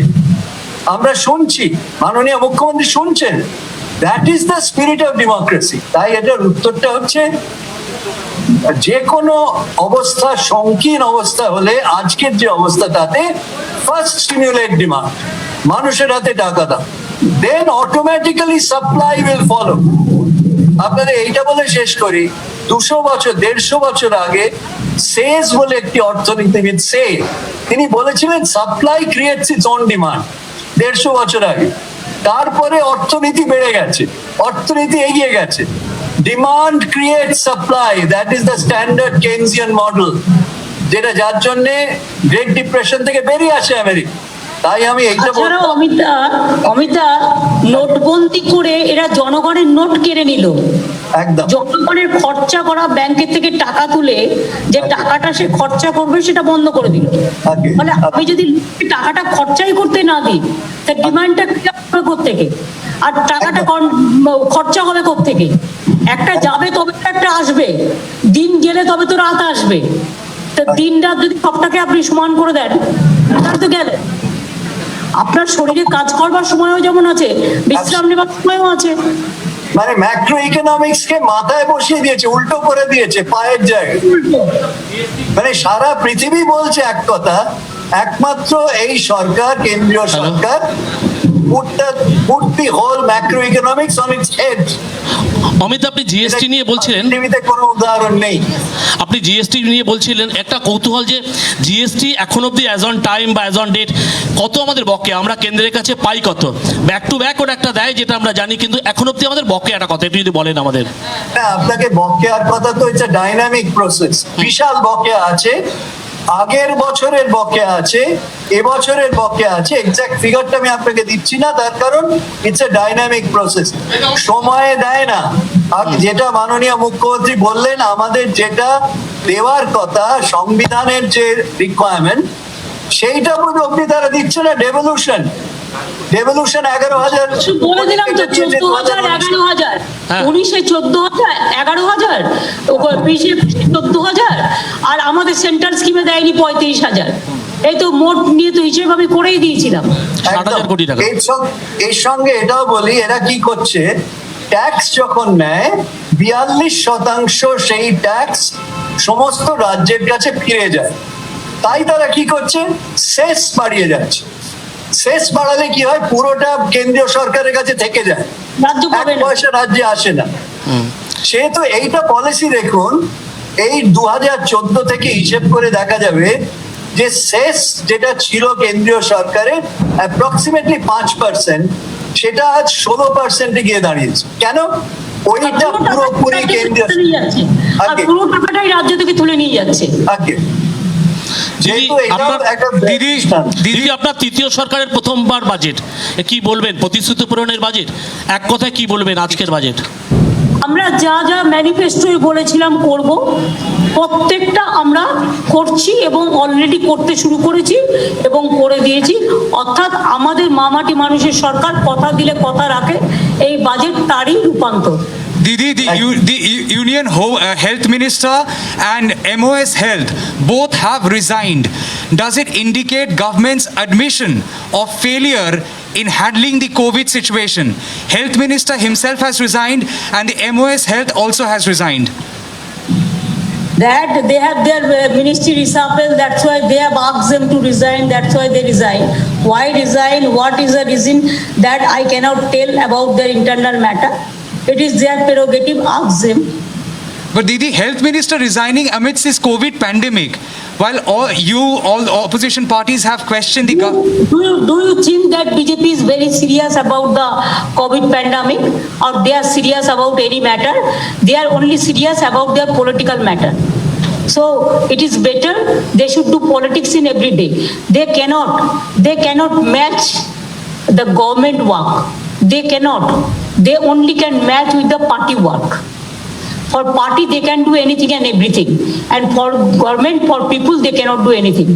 আমরা শুনছি, মাননীয় মুখ্যমন্ত্রী শুনছেন। That is the spirit of democracy. তাই এটার উত্তরটা হচ্ছে, যে কোনো অবস্থা, সংকীর্ণ অবস্থা হলে, আজকের যে অবস্থা, তাতে ফার্স্ট স্টিমুলেট ডিমান্ড, মানুষের হাতে টাকা দাও, দেন অটোমেটিক্যালি সাপ্লাই উইল ফলো। আপনাদের এইটা বলে শেষ করি, 200 বছর 150 বছর আগে সেজ বলে একটি অর্থনীতিবিদ, তিনি বলেছিলেন supply creates its own demand, 150 বছর আগে। তারপরে অর্থনীতি বেড়ে গেছে, অর্থনীতি এগিয়ে গেছে। Demand create supply, that is the standard Keynesian model, যেটা যার জন্য গ্রেট ডিপ্রেশন থেকে বেরিয়ে আসে আমেরিকা। তাই আমি এইটা তাছাড়াও বলবো। অমিতা নোটবন্দি করে এরা জনগণের নোট কেড়ে নিল। একদম জনগণের খরচা করা ব্যাংকের থেকে টাকা তুলে যে টাকাটা সে খরচা করবে সেটা বন্ধ করে দিল। আগে। ফলে আমি যদি টাকাটা খরচাই করতে না দিই, তার ডিমান্ডটা হবে কোত্থেকে, আর টাকাটা খরচা হবে কোত্থেকে? একটা যাবে তবে তো একটা আসবে, দিন গেলে তবে তো রাত আসবে। তো দিন রাত যদি সবটাকে আপনি সমান করে দেন তাহলে তো গেলে আপনার শরীরে কাজ করবার সময়ও যেমন আছে, বিশ্রাম নেবার সময়ও আছে। মানে ম্যাক্রো ইকোনমিক্স কে মাথায় বসিয়ে দিয়েছে, উল্টো করে দিয়েছে পায়ের জায়গায়। মানে সারা পৃথিবী বলছে এক কথা, একমাত্র এই সরকার, কেন্দ্রীয় সরকার put the whole macroeconomics on its head. Amit, আপনি জিএসটি নিয়ে বলছিলেন, পৃথিবীতে কোনো উদাহরণ নেই। আপনি জিএসটি নিয়ে বলছিলেন, একটা কৌতূহল যে জিএসটি এখন অব্দি অ্যাজ অন টাইম বা অ্যাজ অন ডেট কত আমাদের বকেয়া, আমরা কেন্দ্রের কাছে পাই কত? ব্যাক টু ব্যাক ওটা একটা দেয় যেটা আমরা জানি, কিন্তু এখন অব্দি আমাদের বকেয়াটা কত একটু যদি বলেন আমাদের। না, আপনাকে বকেয়ার কথা তো ইটস আ ডাইনামিক প্রসেস। বিশাল বকেয়া আছে, আগের বছরের বকেয়া আছে, এবছরের বকেয়া আছে। এক্সাক্ট ফিগারটা আমি আপনাকে দিচ্ছি না, তার কারণ ইটস এ ডাইনামিক প্রসেস, সময় দেয় না। আর যেটা মাননীয় মুখ্যমন্ত্রী বললেন, আমাদের যেটা দেওয়ার কথা সংবিধানের যে রিকোয়ারমেন্ট, সেইটা অব্দি তারা দিচ্ছে না। ডেভলিউশন 11,000 বলে দিলাম তো, 14,000 11,000, হ্যাঁ। 19-এ 14,000 11,000, 20-এ 14,000, আর আমাদের সেন্ট্রাল স্কিমে দেয়নি 35,000। এই তো মোট নিয়ে তো হিসেব আমি করেই দিয়েছিলাম। 60,000 কোটি টাকা। এর সঙ্গে এটাও বলি, এরা কি করছে, ট্যাক্স যখন নেয় 42% সেই ট্যাক্স সমস্ত রাজ্যের কাছে ফিরে যায়। তাই তারা কি করছে, সেস বাড়িয়ে যাচ্ছে। সেস বাড়ালে কি হয়, পুরোটা কেন্দ্রীয় সরকারের কাছে থেকে যায়, রাজ্য এক পাবে না। পয়সা রাজ্যে আসে না। সেহেতু এইটা পলিসি দেখুন, এই 2014 থেকে হিসেব করে দেখা যাবে যে সেস যেটা ছিল কেন্দ্রীয় সরকারের অ্যাপ্রক্সিমেটলি 5%, সেটা আজ 16% গিয়ে দাঁড়িয়েছে। কেন? ওইটা পুরোপুরি কেন্দ্রীয় আর পুরো টাকাটাই রাজ্য থেকে তুলে নিয়ে যাচ্ছে। আগে। যেহেতু দিদি, এটাও আপনার- একটা দিদি, আপনার তৃতীয় সরকারের প্রথমবার বাজেট, কি বলবেন? প্রতিশ্রুতি পূরণের বাজেট, এক কথায় কি বলবেন আজকের বাজেট? আমরা যা যা ম্যানিফেস্টোয় বলেছিলাম করব, প্রত্যেকটা আমরা করছি এবং অলরেডি করতে শুরু করেছি এবং করে দিয়েছি। অর্থাৎ আমাদের মামাটি মানুষের সরকার কথা দিলে কথা রাখে, এই বাজেট তারই রূপান্তর। Didi, the Union Health Minister and MOS Health both have resigned. Does it indicate government's admission of failure in handling the COVID situation? Health Minister himself has resigned and the MOS Health also has resigned. That they have their ministry reshuffle, that's why they have asked them to resign, that's why they resign. Why resign, what is the reason, that I cannot tell about their internal matter. It is their prerogative, ask them. But Didi, Health Minister resigning amidst this COVID pandemic, while all the opposition parties have questioned the government. Do you think that BJP is very serious about the COVID pandemic, or they are serious about any matter? They are only serious about their political matter. So it is better they should do politics in every day. They cannot match the government work. They cannot. They only can match with the party work. For party they can do anything and everything, and for government, for people, they cannot do anything.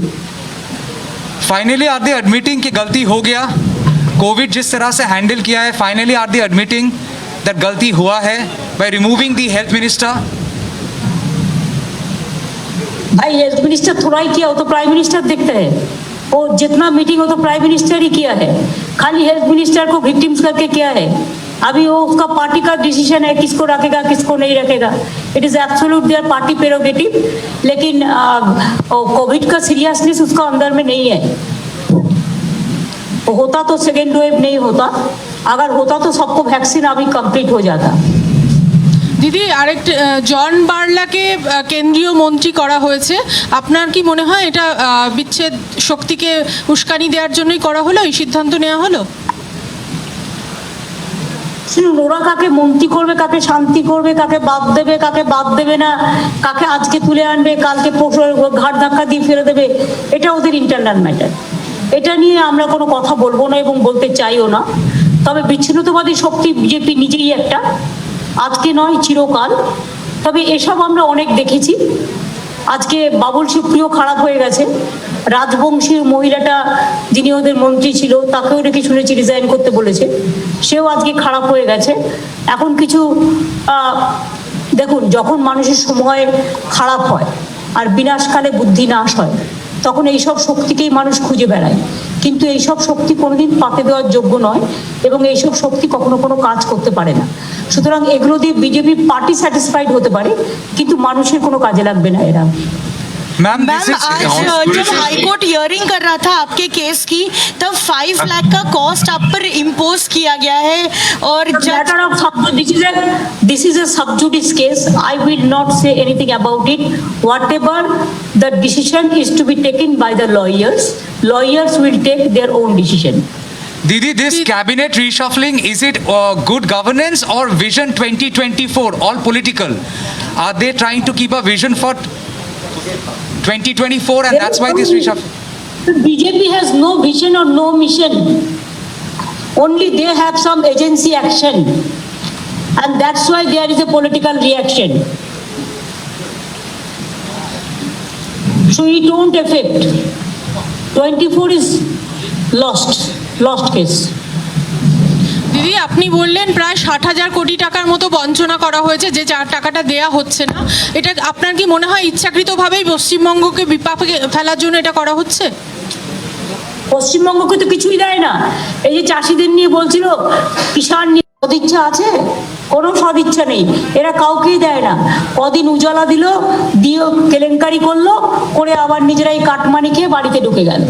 Finally, are they admitting कि गलती हो गया? कोविड जिस तरह से हैंडल किया है, finally are they admitting that गलती हुआ है by removing the health minister? भाई हेल्थ मिनिस्टर थोड़ा ही किया, वो तो प्राइम मिनिस्टर देखते हैं। वो जितना मीटिंग हो तो प्राइम मिनिस्टर ही किया है, खाली हेल्थ मिनिस्टर को विक्टिम्स करके किया है। अभी वो उसका पार्टी का डिसीजन है, किसको रखेगा किसको नहीं रखेगा। It is absolute there party prerogative. लेकिन कोविड का सीरियसनेस उसका अंदर में नहीं है। होता तो सेकेंड वेव नहीं होता, अगर होता तो सबको वैक्सीन अभी कंप्लीट हो जाता। দিদি, আরেকটা জন বার্লাকে কেন্দ্রীয় মন্ত্রী করা হয়েছে, আপনার কি মনে হয় এটা বিচ্ছেদ শক্তিকে উস্কানি দেওয়ার জন্যই করা হলো, এই সিদ্ধান্ত নেওয়া হলো? শুনুন, ওরা কাকে মন্ত্রী করবে, কাকে শান্তি করবে, কাকে বাদ দেবে না, কাকে আজকে তুলে আনবে, কালকে ঘাট ধাক্কা দিয়ে ফেলে দেবে, এটা ওদের ইন্টারনাল ম্যাটার। এটা নিয়ে আমরা কোনো কথা বলবো না এবং বলতে চাইও না। তবে বিচ্ছিন্নতাবাদী শক্তি বিজেপি নিজেই একটা, আজকে নয় চিরকাল। তবে এসব আমরা অনেক দেখেছি। আজকে বাবুল সুপ্রিয় খারাপ হয়ে গেছে, রাজবংশীয় মহিলাটা যিনি ওদের মন্ত্রী ছিল তাকেও নাকি শুনেছি রিজাইন করতে বলেছে, সেও আজকে খারাপ হয়ে গেছে। এখন কিছু দেখুন, যখন মানুষের সময় খারাপ হয় আর বিনাশকালে বুদ্ধি নাশ হয়, তখন এইসব শক্তিকেই মানুষ খুঁজে বেড়ায়। কিন্তু এইসব শক্তি কোনোদিন পাতে দেওয়ার যোগ্য নয় এবং এইসব শক্তি কখনো কোনো কাজ করতে পারে না। সুতরাং এগুলো দিয়ে বিজেপি পার্টি স্যাটিসফাইড হতে পারে, কিন্তু মানুষের কোনো काजे লাগবে না এরা। मैम मैम आज जब हाईकोर्ट हियरिंग कर रहा था आपके केस की, तब 5 लाख का कॉस्ट आप पर इम्पोज किया गया है और Matter of this is a sub judice case. I will not say anything about it. Whatever the decision is to be taken by the lawyers will take their own decision. Didi, this cabinet reshuffling, is it good governance or vision 2024, all political? Are they trying to keep a vision for 2024 and that's why this reshuffling? BJP has no vision or no mission. Only they have some agency action. And that's why there is a political reaction. So it won't affect. 24 is lost case. দিদি, আপনি বললেন প্রায় 60,000 কোটি টাকার মতো বঞ্চনা করা হয়েছে, যে টাকাটা দেয়া হচ্ছে না। এটা আপনার কি মনে হয় ইচ্ছাকৃতভাবেই পশ্চিমবঙ্গকে বিপাকে ফেলার জন্য এটা করা হচ্ছে? পশ্চিমবঙ্গকে তো কিছুই দেয় না। এই যে চাষিদের নিয়ে বলছিল, কিষাণ নিয়ে সদিচ্ছা আছে? কোনো সদিচ্ছা নেই, এরা কাউকেই দেয় না। কদিন উজালা দিল, দিয়ে কেলেঙ্কারি করলো, করে আবার নিজেরাই কাটমানি খেয়ে বাড়িতে ঢুকে গেল।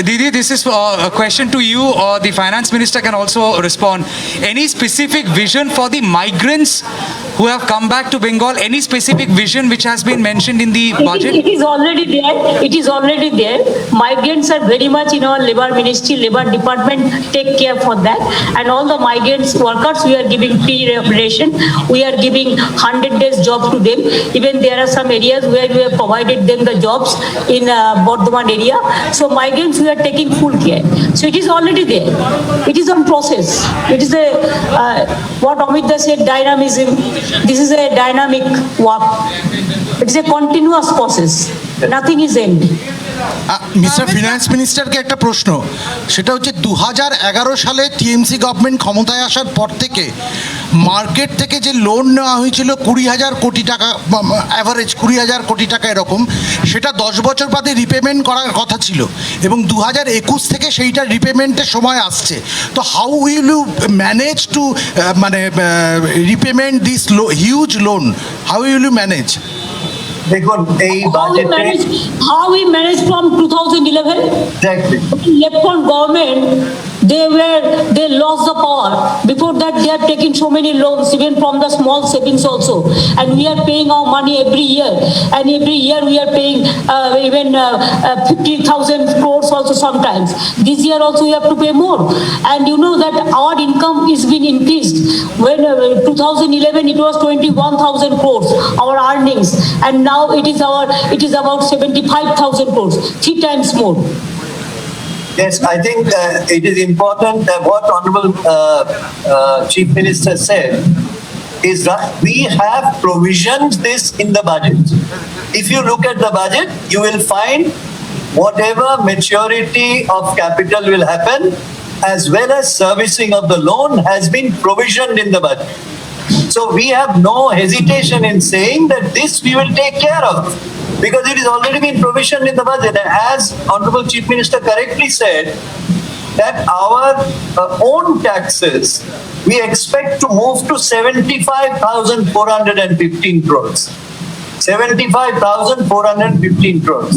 Didi, this is a question to you. The finance minister can also respond. Any specific vision for the migrants who have come back to Bengal? Any specific vision which has been mentioned in the budget? It is already there. It is already there. Migrants are very much in our labor ministry, labor department take care for that. And all the migrants workers, we are giving free remuneration. We are giving 100 days job to them. Even there are some areas where we have provided them the jobs in Bardhaman area. So migrants, we are taking full care. So it is already there. It is on process. It is a what Amita said, dynamism. This is a dynamic work. It is a continuous process. Nothing is end. Mister finance মিনিস্টারকে একটা প্রশ্ন, সেটা হচ্ছে 2011 সালে টিএমসি গভর্নমেন্ট ক্ষমতায় আসার পর থেকে মার্কেট থেকে যে লোন নেওয়া হয়েছিল 20,000 কোটি টাকা, অ্যাভারেজ 20,000 কোটি টাকা এরকম, সেটা 10 বছর বাদে রিপেমেন্ট করার কথা ছিল এবং 2021 থেকে সেইটা রিপেমেন্টের সময় আসছে। তো how will you manage to repayment this huge loan? How will you manage? দেখুন, এই বাজেটে How we managed from 2011? Exactly. Left-front government, they lost the power. Before that, they have taken so many loans, even from the small savings also. And we are paying our money every year. And every year we are paying even 50,000 crores also sometimes. This year also we have to pay more. And you know that our income is been increased. When 2011 it was 21,000 crores, our earnings. And now it is about 75,000 crores, 3 times more. Yes, I think it is important that what Honorable Chief Minister said is that we have provisioned this in the budget. If you look at the budget, you will find whatever maturity of capital will happen, as well as servicing of the loan has been provisioned in the budget. So we have no hesitation in saying that this we will take care of, because it has already been provisioned in the budget. And as Honorable Chief Minister correctly said, that our own taxes, we expect to move to 75,415 crores. 75,415 crores.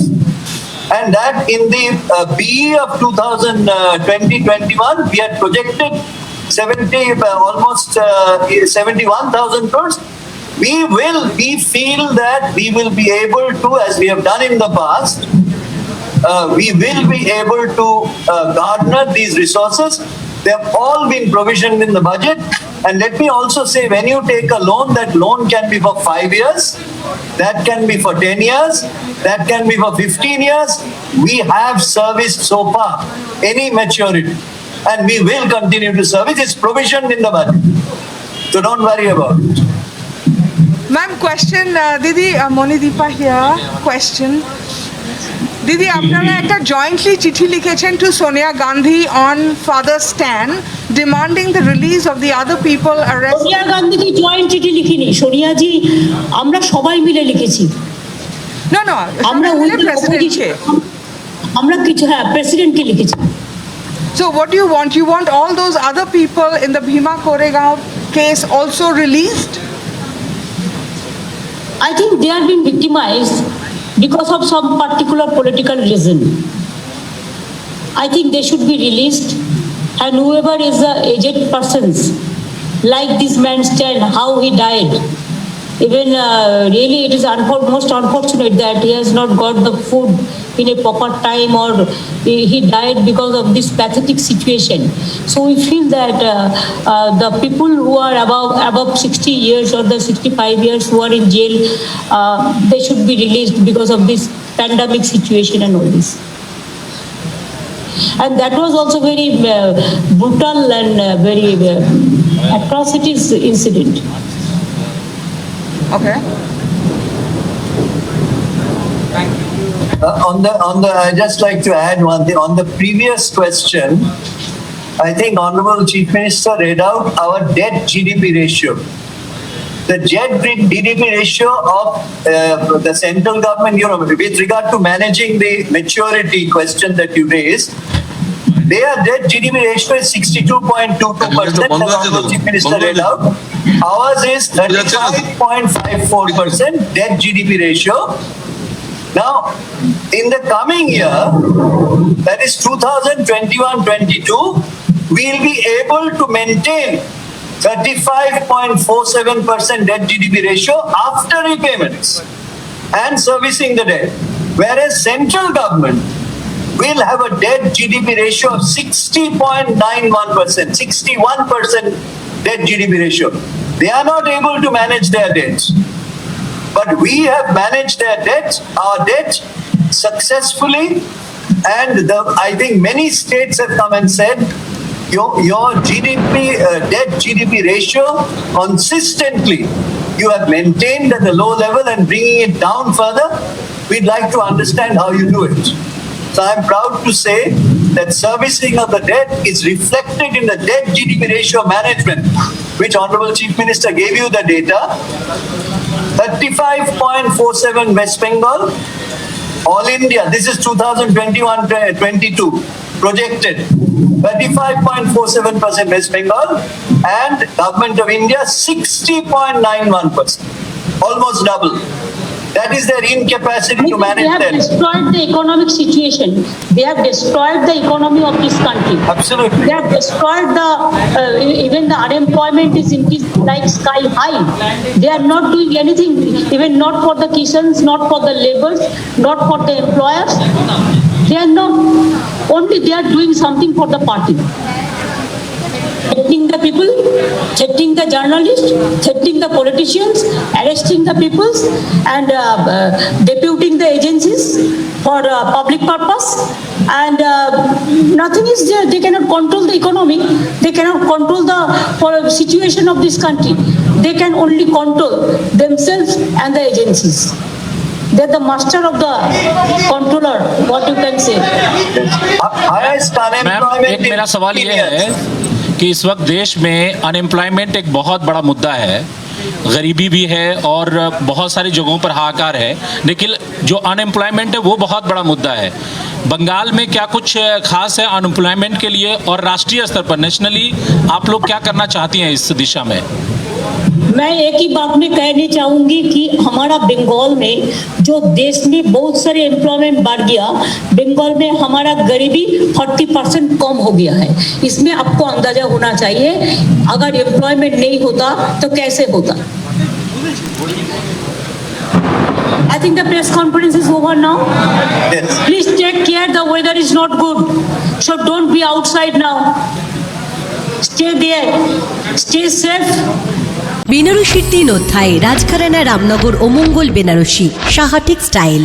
And that in the BE of 2020-21, we had projected almost 71,000 crores. We feel that we will be able to, as we have done in the past, we will be able to garner these resources. They have all been provisioned in the budget. And let me also say, when you take a loan, that loan can be for 5 years. That can be for 10 years, that can be for 15 years. We have serviced so far any maturity, and we will continue to service. It's provisioned in the budget. So don't worry about it. Ma'am, question, Didi, Monideepa here, question. Didi, আপনারা একটা জয়েন্টলি চিঠি লিখেছেন to Sonia Gandhi on father Stan demanding the release of the other people arrest Sonia গান্ধীকে জয়েন্ট চিঠি লিখিনি, সোনিয়াজি আমরা সবাই মিলে লিখেছি। নো নো আমরা প্রেসিডেন্টকে আমরা কিছু প্রেসিডেন্টকে লিখেছি। So what do you want? You want all those other people in the Bhima Koregaon case also released? I think they are being victimized because of some particular political reason. I think they should be released, and whoever is the aged persons, like this man Stan, how he died. Even really it is most unfortunate that he has not got the food in a proper time, or he died because of this pathetic situation. So we feel that the people who are above 60 years or the 65 years who are in jail, they should be released because of this pandemic situation and all this. And that was also very brutal and very atrocities incident. Okay. On the, I just like to add one thing. On the previous question, I think Honorable Chief Minister read out our debt GDP ratio. The debt GDP ratio of the central government, with regard to managing the maturity question that you raised, their debt GDP ratio is 62.22%, as Honorable Chief Minister read out. Ours is 35.54% debt GDP ratio. Now, in the coming year, that is 2021-22, we will be able to maintain 35.47% debt GDP ratio after repayments and servicing the debt. Whereas central government will have a debt GDP ratio of 60.91%, 61% debt GDP ratio. They are not able to manage their debts. But we have managed our debt successfully, and I think many states have come and said, your GDP, debt GDP ratio consistently, you have maintained at a low level and bringing it down further. We'd like to understand how you do it. So I'm proud to say that servicing of the debt is reflected in the debt GDP ratio management, which Honorable Chief Minister gave you the data. 35.47 West Bengal, all India, this is 2021-22 projected, 35.47% West Bengal, and Government of India 60.91%, almost double. That is their incapacity to manage They have debt. destroyed the economic situation. They have destroyed the economy of this country. Absolutely. They have destroyed the, even the unemployment is increased like sky high. They are not doing anything, even not for the Kishans, not for the laborers, not for the employers. They are not, only they are doing something for the party. Threatening the people, threatening the journalists, threatening the politicians, arresting the peoples, and deputing the agencies for public purpose. And nothing is there. They cannot control the economy. They cannot control the situation of this country. They can only control themselves and the agencies. They're the master of the controller, what you can say. Highest ma'am unemployment एक मेरा in सवाल ये 15 है years. कि इस वक्त देश में अनएम्प्लॉयमेंट एक बहुत बड़ा मुद्दा है, गरीबी भी है और बहुत सारी जगहों पर हाहाकार है, लेकिन जो अनएम्प्लॉयमेंट है वो बहुत बड़ा मुद्दा है। बंगाल में क्या कुछ खास है अनएम्प्लॉयमेंट के लिए, और राष्ट्रीय स्तर पर नेशनली आप लोग क्या करना चाहती हैं इस दिशा में? मैं एक ही बात में कहनी चाहूंगी कि हमारा बंगाल में जो देश में बहुत सारे एम्प्लॉयमेंट बढ़ गया, बंगाल में हमारा गरीबी 40% कम हो गया है। इसमें आपको अंदाजा होना चाहिए, अगर एम्प्लॉयमेंट नहीं होता तो कैसे होता। I think the press conference is over now. Yes. Please take care, the weather is not good. So don't be outside now. Stay there. Stay safe. বেনারসির 3 অধ্যায়, রাজঘরানা, রামনগর ও মঙ্গল বেনারসি, সাহা টেক্সটাইল।